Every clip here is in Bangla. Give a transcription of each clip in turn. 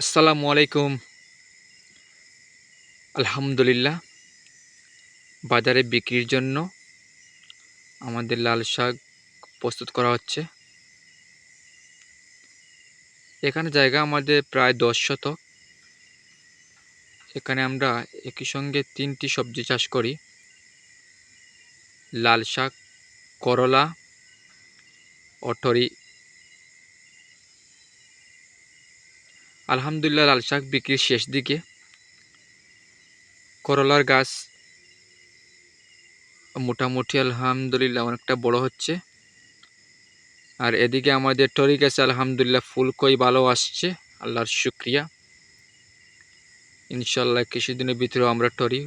আসসালামু আলাইকুম। আলহামদুলিল্লাহ, বাজারে বিক্রির জন্য আমাদের লাল শাক প্রস্তুত করা হচ্ছে। এখানে জায়গা আমাদের প্রায় ১০ শতক। এখানে আমরা একই সঙ্গে ৩টি সবজি চাষ করি। লাল শাক, করলা, অঠরি। আলহামদুলিল্লাহ, লাল শাক বিক্রির শেষ দিকে। করলার গাছ মোটামুটি আলহামদুলিল্লাহ অনেকটা বড় হচ্ছে। আর এদিকে আমাদের টরি গাছে আলহামদুলিল্লাহ ফুলকই ভালো আসছে, আল্লাহর শুকরিয়া। ইনশাল্লাহ কিছুদিনের ভিতরেও আমরা টরি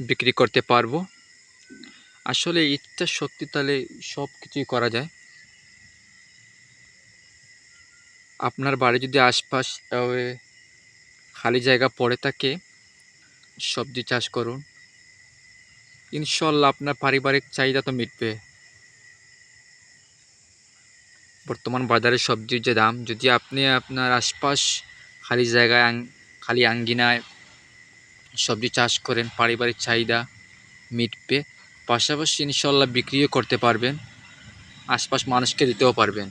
বিক্রি করতে পারবো। আসলে ইচ্ছা শক্তি তাহলে সব কিছুই করা যায়। আপনার বাড়ি যদি আশপাশ খালি জায়গা পড়ে থাকে, সবজি চাষ করুন। ইনশাল্লাহ আপনার পারিবারিক চাহিদা তো মিটবে। বর্তমান বাজারে সবজির যে দাম, যদি আপনি আপনার আশপাশ খালি জায়গায় খালি আঙ্গিনায় সবজি চাষ করেন, পারিবারিক চাহিদা মিটবে। পাশাপাশি ইনশাল্লাহ বিক্রিও করতে পারবেন, আশপাশ মানুষকে দিতেও পারবেন।